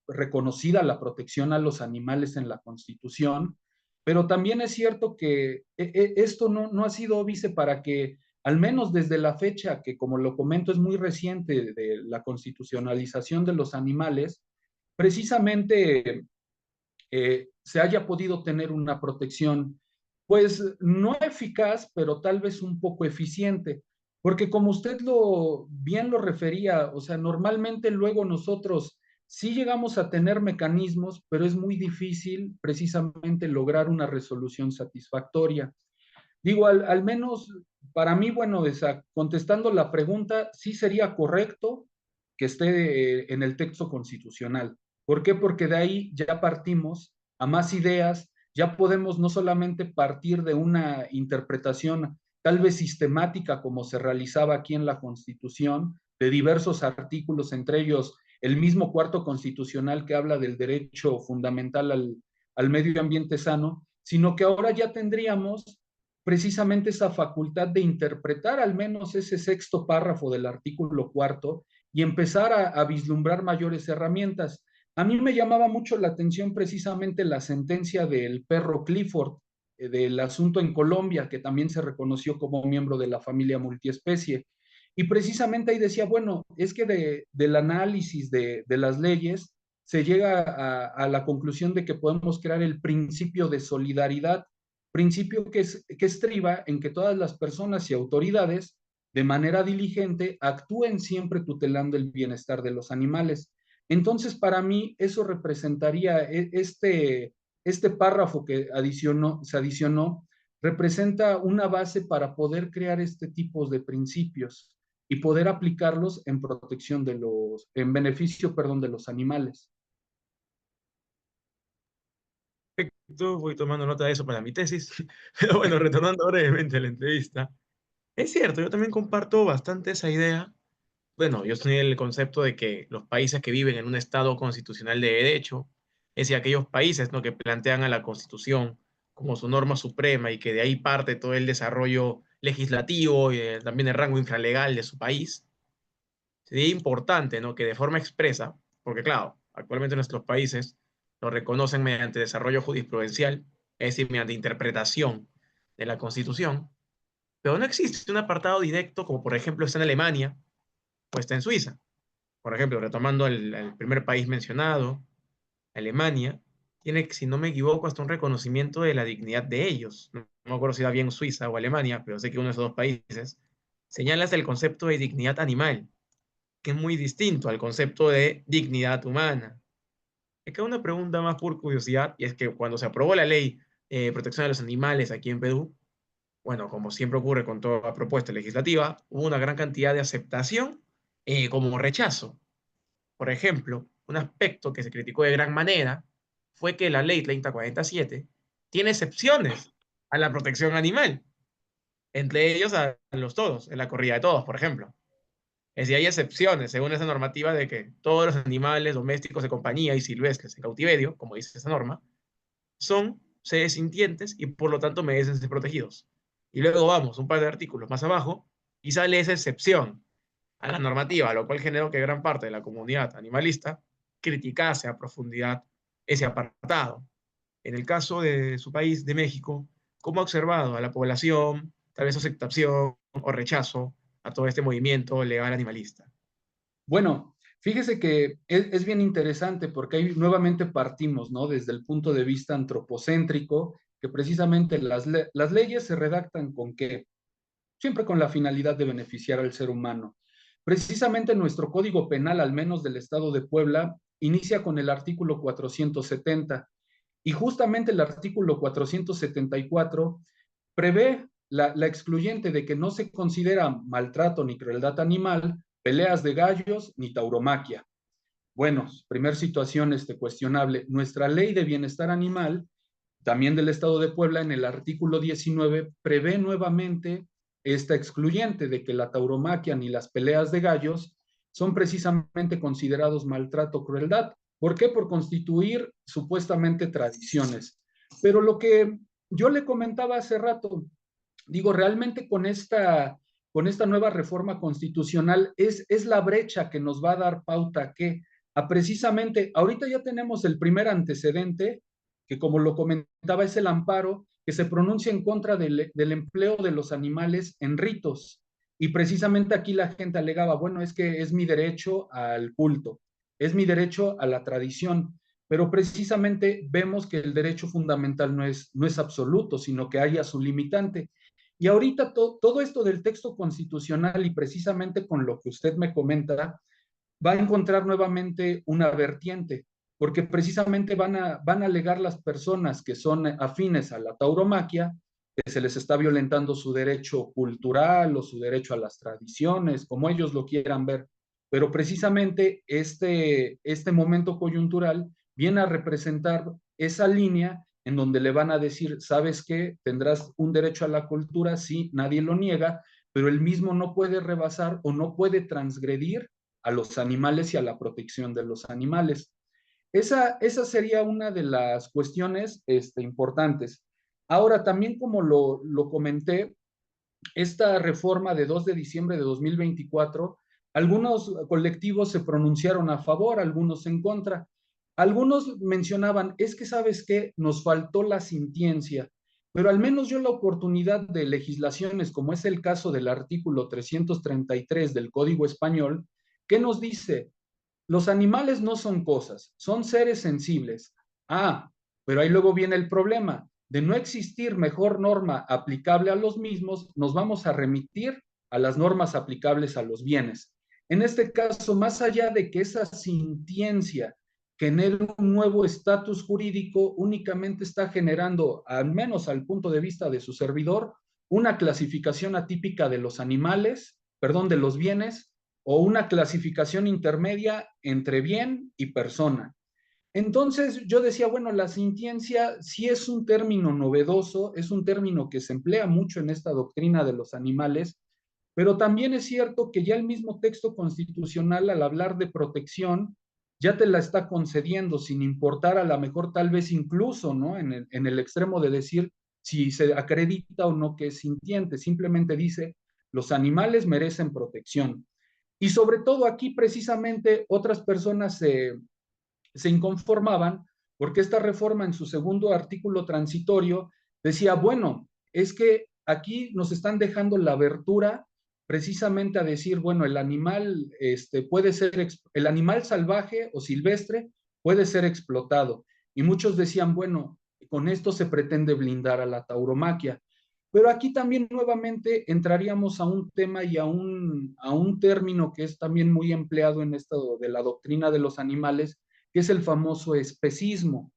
reconocida la protección a los animales en la Constitución, pero también es cierto que esto no ha sido óbice para que, al menos desde la fecha que, como lo comento, es muy reciente de la constitucionalización de los animales, precisamente se haya podido tener una protección, pues no eficaz, pero tal vez un poco eficiente. Porque como usted bien lo refería, o sea, normalmente luego nosotros sí llegamos a tener mecanismos, pero es muy difícil precisamente lograr una resolución satisfactoria. Digo, al menos para mí, bueno, contestando la pregunta, sí sería correcto que esté en el texto constitucional. ¿Por qué? Porque de ahí ya partimos a más ideas, ya podemos no solamente partir de una interpretación tal vez sistemática como se realizaba aquí en la Constitución, de diversos artículos, entre ellos el mismo cuarto constitucional que habla del derecho fundamental al medio ambiente sano, sino que ahora ya tendríamos precisamente esa facultad de interpretar al menos ese sexto párrafo del artículo cuarto y empezar a vislumbrar mayores herramientas. A mí me llamaba mucho la atención precisamente la sentencia del perro Clifford, del asunto en Colombia, que también se reconoció como miembro de la familia multiespecie. Y precisamente ahí decía, bueno, es que del análisis de las leyes se llega a la conclusión de que podemos crear el principio de solidaridad, principio que estriba en que todas las personas y autoridades de manera diligente actúen siempre tutelando el bienestar de los animales. Entonces, para mí, eso representaría este párrafo que se adicionó, representa una base para poder crear este tipo de principios y poder aplicarlos en protección en beneficio, perdón, de los animales. Perfecto, voy tomando nota de eso para mi tesis. Pero bueno, retornando brevemente a la entrevista. Es cierto, yo también comparto bastante esa idea. Bueno, yo estoy en el concepto de que los países que viven en un estado constitucional de derecho, es decir, aquellos países, ¿no?, que plantean a la Constitución como su norma suprema y que de ahí parte todo el desarrollo legislativo y también el rango infralegal de su país, sería importante, ¿no?, que de forma expresa, porque claro, actualmente nuestros países lo reconocen mediante desarrollo jurisprudencial, es decir, mediante interpretación de la Constitución, pero no existe un apartado directo como por ejemplo está en Alemania o está en Suiza. Por ejemplo, retomando el primer país mencionado, Alemania, tiene, si no me equivoco, hasta un reconocimiento de la dignidad de ellos. No me acuerdo si va bien Suiza o Alemania, pero sé que uno de esos dos países señala hasta el concepto de dignidad animal, que es muy distinto al concepto de dignidad humana. Me queda una pregunta más por curiosidad, y es que cuando se aprobó la ley de protección de los animales aquí en Perú, bueno, como siempre ocurre con toda propuesta legislativa, hubo una gran cantidad de aceptación como rechazo. Por ejemplo, un aspecto que se criticó de gran manera fue que la ley 3047 tiene excepciones a la protección animal, entre ellos a los toros, en la corrida de toros, por ejemplo. Es decir, hay excepciones según esa normativa de que todos los animales domésticos de compañía y silvestres en cautiverio, como dice esa norma, son seres sintientes y por lo tanto merecen ser protegidos. Y luego vamos un par de artículos más abajo y sale esa excepción a la normativa, lo cual generó que gran parte de la comunidad animalista criticase a profundidad ese apartado. En el caso de su país, de México, ¿cómo ha observado a la población, tal vez aceptación o rechazo a todo este movimiento legal animalista? Bueno, fíjese que es bien interesante porque ahí nuevamente partimos, ¿no? Desde el punto de vista antropocéntrico, que precisamente las leyes se redactan con qué? Siempre con la finalidad de beneficiar al ser humano. Precisamente nuestro Código Penal, al menos del Estado de Puebla, inicia con el artículo 470 y justamente el artículo 474 prevé la excluyente de que no se considera maltrato ni crueldad animal, peleas de gallos ni tauromaquia. Bueno, primer situación cuestionable. Nuestra ley de bienestar animal, también del Estado de Puebla, en el artículo 19, prevé nuevamente esta excluyente de que la tauromaquia ni las peleas de gallos son precisamente considerados maltrato o crueldad. ¿Por qué? Por constituir supuestamente tradiciones. Pero lo que yo le comentaba hace rato, digo, realmente con esta nueva reforma constitucional es la brecha que nos va a dar pauta a precisamente, ahorita ya tenemos el primer antecedente, que como lo comentaba es el amparo que se pronuncia en contra del empleo de los animales en ritos. Y precisamente aquí la gente alegaba, bueno, es que es mi derecho al culto, es mi derecho a la tradición, pero precisamente vemos que el derecho fundamental no es absoluto, sino que haya su limitante. Y ahorita todo esto del texto constitucional y precisamente con lo que usted me comenta, va a encontrar nuevamente una vertiente, porque precisamente van a alegar las personas que son afines a la tauromaquia, que se les está violentando su derecho cultural o su derecho a las tradiciones, como ellos lo quieran ver. Pero precisamente este momento coyuntural viene a representar esa línea en donde le van a decir, ¿sabes qué? Tendrás un derecho a la cultura, sí, nadie lo niega, pero el mismo no puede rebasar o no puede transgredir a los animales y a la protección de los animales. Esa sería una de las cuestiones importantes. Ahora, también como lo comenté, esta reforma de 2 de diciembre de 2024, algunos colectivos se pronunciaron a favor, algunos en contra. Algunos mencionaban, es que sabes qué, nos faltó la sintiencia, pero al menos yo la oportunidad de legislaciones, como es el caso del artículo 333 del Código Español, que nos dice, los animales no son cosas, son seres sensibles. Ah, pero ahí luego viene el problema. De no existir mejor norma aplicable a los mismos, nos vamos a remitir a las normas aplicables a los bienes. En este caso, más allá de que esa sintiencia genere un nuevo estatus jurídico, únicamente está generando, al menos al punto de vista de su servidor, una clasificación atípica de los animales, perdón, de los bienes, o una clasificación intermedia entre bien y persona. Entonces yo decía, bueno, la sintiencia sí es un término novedoso, es un término que se emplea mucho en esta doctrina de los animales, pero también es cierto que ya el mismo texto constitucional al hablar de protección ya te la está concediendo sin importar a lo mejor tal vez incluso, ¿no? En el extremo de decir si se acredita o no que es sintiente, simplemente dice, los animales merecen protección. Y sobre todo aquí precisamente otras personas se inconformaban porque esta reforma en su segundo artículo transitorio decía, bueno, es que aquí nos están dejando la abertura precisamente a decir, bueno, el animal puede ser, el animal salvaje o silvestre puede ser explotado. Y muchos decían, bueno, con esto se pretende blindar a la tauromaquia. Pero aquí también nuevamente entraríamos a un tema y a un término que es también muy empleado en esto de la doctrina de los animales, que es el famoso especismo.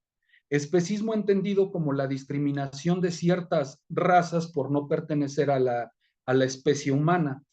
Especismo entendido como la discriminación de ciertas razas por no pertenecer a la especie humana.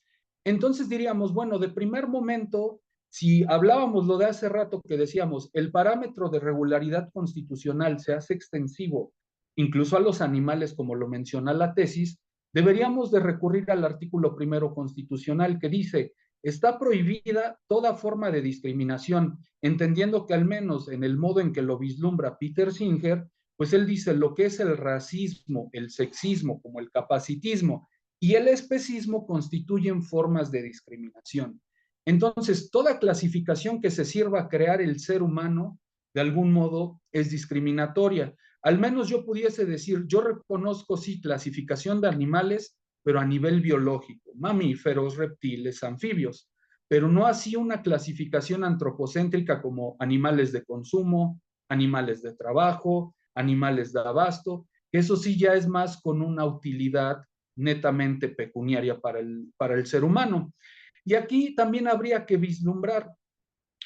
Entonces diríamos, bueno, de primer momento, si hablábamos lo de hace rato que decíamos, el parámetro de regularidad constitucional se hace extensivo incluso a los animales, como lo menciona la tesis, deberíamos de recurrir al artículo primero constitucional que dice, está prohibida toda forma de discriminación, entendiendo que al menos en el modo en que lo vislumbra Peter Singer, pues él dice lo que es el racismo, el sexismo, como el capacitismo, y el especismo constituyen formas de discriminación. Entonces, toda clasificación que se sirva a crear el ser humano, de algún modo, es discriminatoria. Al menos yo pudiese decir, yo reconozco, sí, clasificación de animales, pero a nivel biológico, mamíferos, reptiles, anfibios, pero no así una clasificación antropocéntrica como animales de consumo, animales de trabajo, animales de abasto, que eso sí ya es más con una utilidad netamente pecuniaria para el ser humano. Y aquí también habría que vislumbrar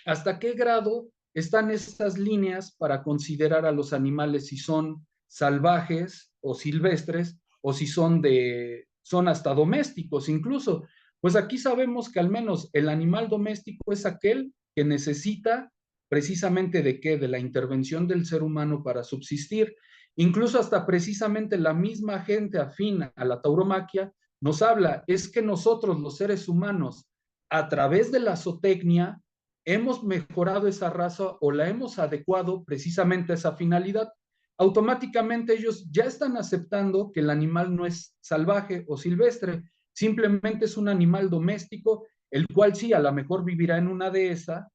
hasta qué grado están estas líneas para considerar a los animales si son salvajes o silvestres o si son hasta domésticos incluso. Pues aquí sabemos que al menos el animal doméstico es aquel que necesita precisamente de qué, de la intervención del ser humano para subsistir. Incluso hasta precisamente la misma gente afín a la tauromaquia nos habla, es que nosotros los seres humanos, a través de la zootecnia, hemos mejorado esa raza o la hemos adecuado precisamente a esa finalidad. Automáticamente ellos ya están aceptando que el animal no es salvaje o silvestre, simplemente es un animal doméstico, el cual sí, a lo mejor vivirá en una dehesa,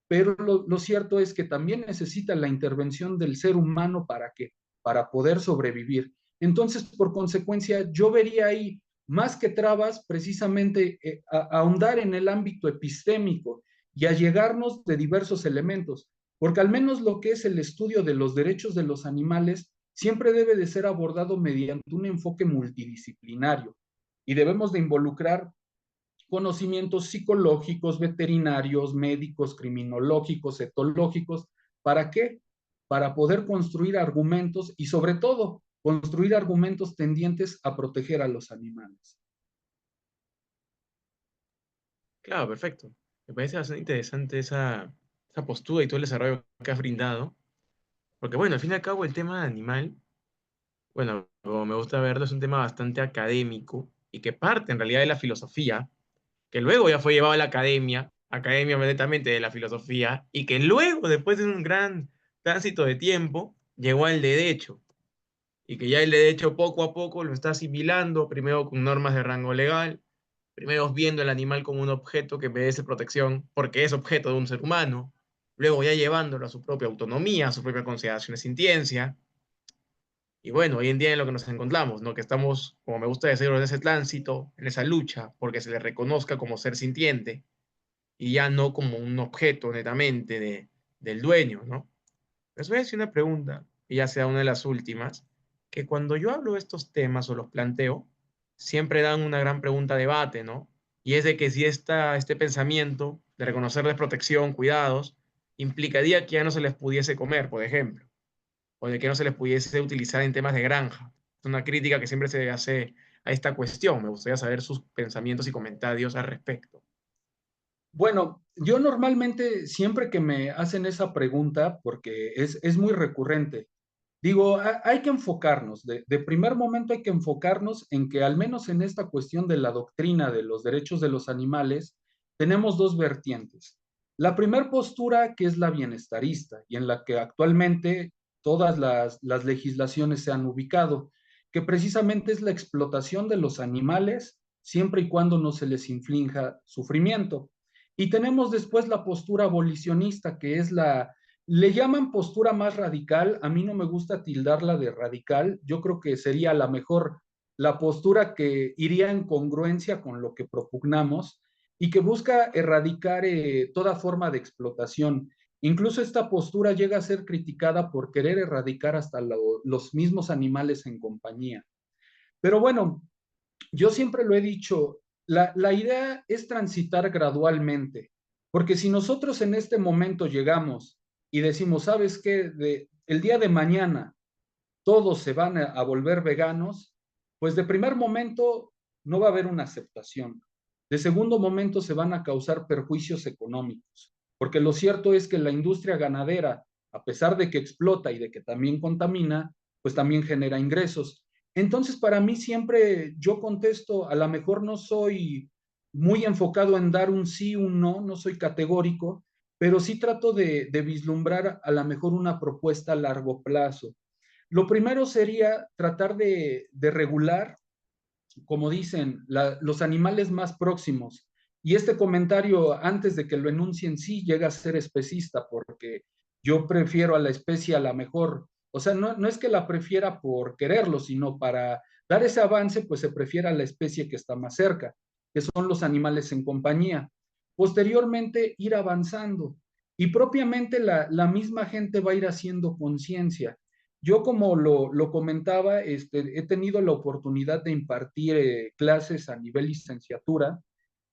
pero lo cierto es que también necesita la intervención del ser humano para qué, para poder sobrevivir. Entonces, por consecuencia, yo vería ahí más que trabas, precisamente ahondar en el ámbito epistémico y allegarnos de diversos elementos, porque al menos lo que es el estudio de los derechos de los animales siempre debe de ser abordado mediante un enfoque multidisciplinario y debemos de involucrar conocimientos psicológicos, veterinarios, médicos, criminológicos, etológicos. ¿Para qué? Para poder construir argumentos y sobre todo construir argumentos tendientes a proteger a los animales. Claro, perfecto. Me parece bastante interesante esa postura y todo el desarrollo que has brindado. Porque bueno, al fin y al cabo el tema animal, bueno, como me gusta verlo, es un tema bastante académico y que parte en realidad de la filosofía, que luego ya fue llevado a la academia academia netamente de la filosofía y que luego, después de un gran tránsito de tiempo, llegó al derecho y que ya el derecho poco a poco lo está asimilando, primero con normas de rango legal, primero viendo el animal como un objeto que merece protección porque es objeto de un ser humano, luego ya llevándolo a su propia autonomía, a su propia consideración de sintiencia. Y bueno, hoy en día en lo que nos encontramos, ¿no? Que estamos, como me gusta decirlo, en ese tránsito, en esa lucha, porque se le reconozca como ser sintiente y ya no como un objeto netamente del dueño, ¿no? Les voy a decir una pregunta, y ya sea una de las últimas, que cuando yo hablo de estos temas o los planteo, siempre dan una gran pregunta a debate, ¿no? Y es de que si este pensamiento de reconocerles protección, cuidados, implicaría que ya no se les pudiese comer, por ejemplo, o de que no se les pudiese utilizar en temas de granja. Es una crítica que siempre se hace a esta cuestión. Me gustaría saber sus pensamientos y comentarios al respecto. Bueno, yo normalmente siempre que me hacen esa pregunta, porque es muy recurrente, digo, hay que enfocarnos, de primer momento hay que enfocarnos en que al menos en esta cuestión de la doctrina de los derechos de los animales, tenemos dos vertientes. La primera postura, que es la bienestarista, y en la que actualmente todas las legislaciones se han ubicado, que precisamente es la explotación de los animales siempre y cuando no se les inflinja sufrimiento. Y tenemos después la postura abolicionista, que es le llaman postura más radical, a mí no me gusta tildarla de radical, yo creo que sería la mejor, la postura que iría en congruencia con lo que propugnamos y que busca erradicar toda forma de explotación. Incluso esta postura llega a ser criticada por querer erradicar hasta los mismos animales en compañía. Pero bueno, yo siempre lo he dicho, la idea es transitar gradualmente, porque si nosotros en este momento llegamos y decimos, ¿sabes qué? El día de mañana todos se van a volver veganos, pues de primer momento no va a haber una aceptación. De segundo momento se van a causar perjuicios económicos, porque lo cierto es que la industria ganadera, a pesar de que explota y de que también contamina, pues también genera ingresos. Entonces, para mí siempre yo contesto, a lo mejor no soy muy enfocado en dar un sí, un no, no soy categórico, pero sí trato de vislumbrar a lo mejor una propuesta a largo plazo. Lo primero sería tratar de regular, como dicen, los animales más próximos. Y este comentario, antes de que lo enuncien, sí llega a ser especista, porque yo prefiero a la especie a la mejor. O sea, no es que la prefiera por quererlo, sino para dar ese avance, pues se prefiere a la especie que está más cerca, que son los animales en compañía. Posteriormente, ir avanzando. Y propiamente la misma gente va a ir haciendo conciencia. Yo, como lo comentaba, he tenido la oportunidad de impartir clases a nivel licenciatura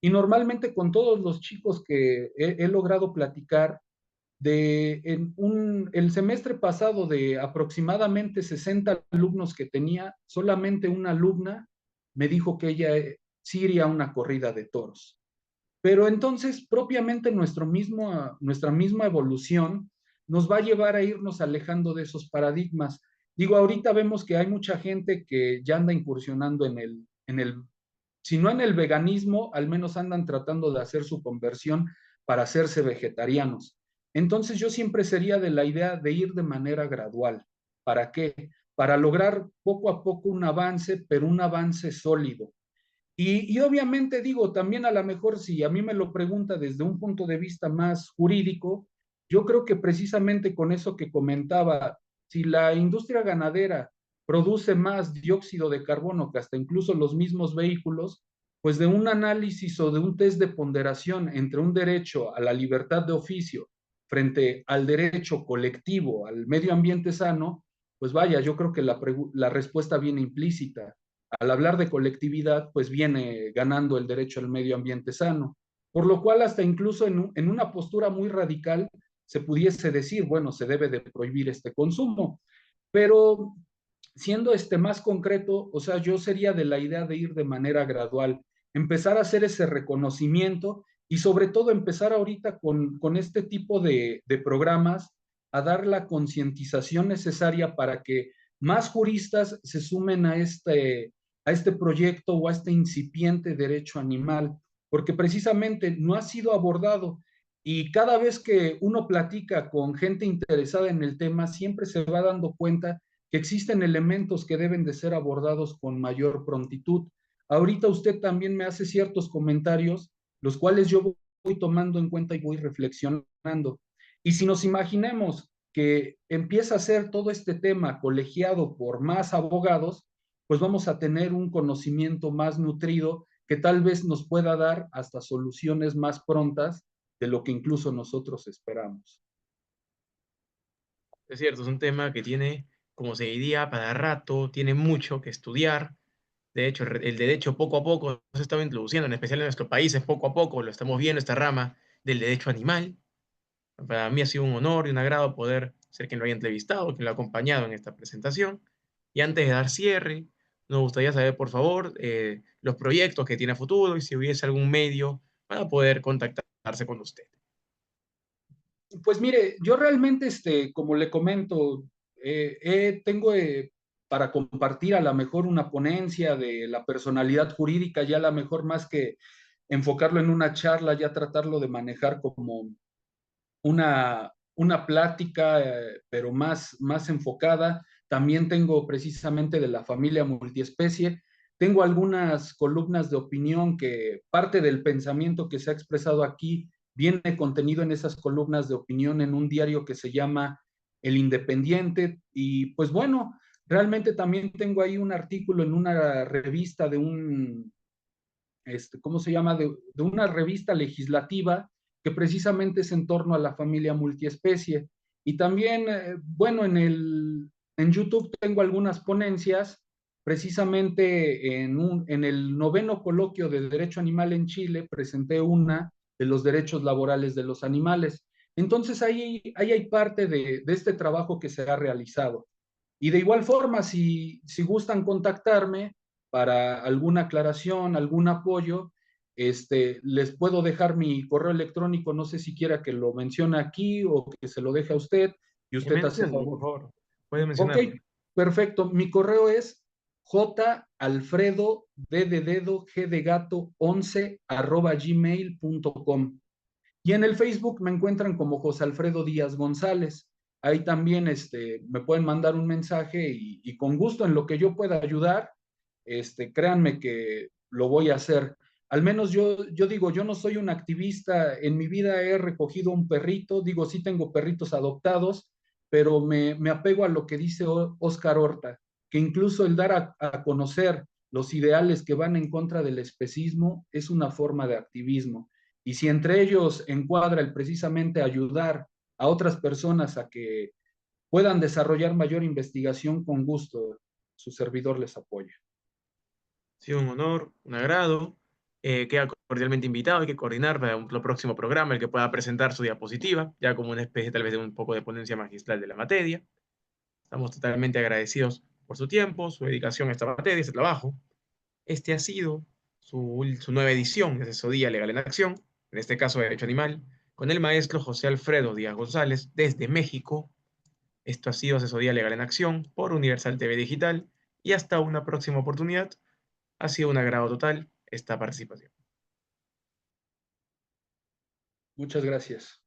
y normalmente con todos los chicos que he logrado platicar, el semestre pasado de aproximadamente 60 alumnos que tenía, solamente una alumna me dijo que ella sí iría a una corrida de toros. Pero entonces, propiamente nuestra misma evolución nos va a llevar a irnos alejando de esos paradigmas. Digo, ahorita vemos que hay mucha gente que ya anda incursionando si no en el veganismo, al menos andan tratando de hacer su conversión para hacerse vegetarianos. Entonces yo siempre sería de la idea de ir de manera gradual. ¿Para qué? Para lograr poco a poco un avance, pero un avance sólido. Y obviamente digo, también a lo mejor si a mí me lo pregunta desde un punto de vista más jurídico, yo creo que precisamente con eso que comentaba, si la industria ganadera produce más dióxido de carbono que hasta incluso los mismos vehículos, pues de un análisis o de un test de ponderación entre un derecho a la libertad de oficio frente al derecho colectivo, al medio ambiente sano, pues vaya, yo creo que la respuesta viene implícita. Al hablar de colectividad, pues viene ganando el derecho al medio ambiente sano, por lo cual hasta incluso en una postura muy radical se pudiese decir, bueno, se debe de prohibir este consumo, pero siendo más concreto, o sea, yo sería de la idea de ir de manera gradual, empezar a hacer ese reconocimiento y sobre todo empezar ahorita con este tipo de programas a dar la concientización necesaria para que más juristas se sumen a este proyecto o a este incipiente derecho animal. porque precisamente no ha sido abordado. Y cada vez que uno platica con gente interesada en el tema, siempre se va dando cuenta que existen elementos que deben de ser abordados con mayor prontitud. Ahorita usted también me hace ciertos comentarios, los cuales yo voy tomando en cuenta y voy reflexionando. Y si nos imaginemos que empieza a ser todo este tema colegiado por más abogados, pues vamos a tener un conocimiento más nutrido que tal vez nos pueda dar hasta soluciones más prontas de lo que incluso nosotros esperamos. Es cierto, es un tema que tiene, como se diría, para rato, tiene mucho que estudiar. De hecho, el derecho poco a poco se estaba introduciendo, en especial en nuestros países, poco a poco lo estamos viendo, esta rama del derecho animal. Para mí ha sido un honor y un agrado poder ser quien lo haya entrevistado, quien lo ha acompañado en esta presentación. Y antes de dar cierre, nos gustaría saber, por favor, los proyectos que tiene a futuro y si hubiese algún medio para poder contactarse con usted. Pues mire, yo realmente, como le comento, tengo para compartir a lo mejor una ponencia de la personalidad jurídica, ya a lo mejor más que enfocarlo en una charla, ya tratarlo de manejar como una plática, pero más enfocada. También tengo precisamente de la familia multiespecie. Tengo algunas columnas de opinión que parte del pensamiento que se ha expresado aquí viene contenido en esas columnas de opinión en un diario que se llama El Independiente. Y pues bueno, realmente también tengo ahí un artículo en una revista de ¿cómo se llama? De una revista legislativa que precisamente es en torno a la familia multiespecie. Y también, bueno, en YouTube tengo algunas ponencias, precisamente en el noveno coloquio de Derecho Animal en Chile, presenté una de los derechos laborales de los animales. Entonces ahí hay parte de este trabajo que se ha realizado. Y de igual forma, si gustan contactarme para alguna aclaración, algún apoyo, les puedo dejar mi correo electrónico, no sé si quiera que lo mencione aquí o que se lo deje a usted y usted hace Menciónelo, por favor. favor. Puede Ok, mencionarlo. perfecto. Mi correo es jalfredo, d de dedo, g de gato, 11 @gmail.com. Y en el Facebook me encuentran como José Alfredo Díaz González. Ahí también me pueden mandar un mensaje y con gusto en lo que yo pueda ayudar, créanme que lo voy a hacer. Al menos yo digo, yo no soy un activista, en mi vida he recogido un perrito, digo, sí tengo perritos adoptados, pero me apego a lo que dice Oscar Horta, que incluso el dar a conocer los ideales que van en contra del especismo es una forma de activismo. Y si entre ellos encuadra el precisamente ayudar a otras personas a que puedan desarrollar mayor investigación, con gusto, su servidor les apoya. Ha sido un honor, un agrado. Queda cordialmente invitado. Hay que coordinar para un próximo programa el que pueda presentar su diapositiva, ya como una especie tal vez de un poco de ponencia magistral de la materia. Estamos totalmente agradecidos por su tiempo, su dedicación a esta materia, este trabajo. Este ha sido su nueva edición de Asesoría Legal en Acción, en este caso de Derecho Animal, con el maestro José Alfredo Díaz González desde México. Esto ha sido Asesoría Legal en Acción por Universal TV Digital y hasta una próxima oportunidad. Ha sido un agrado total esta participación. Muchas gracias.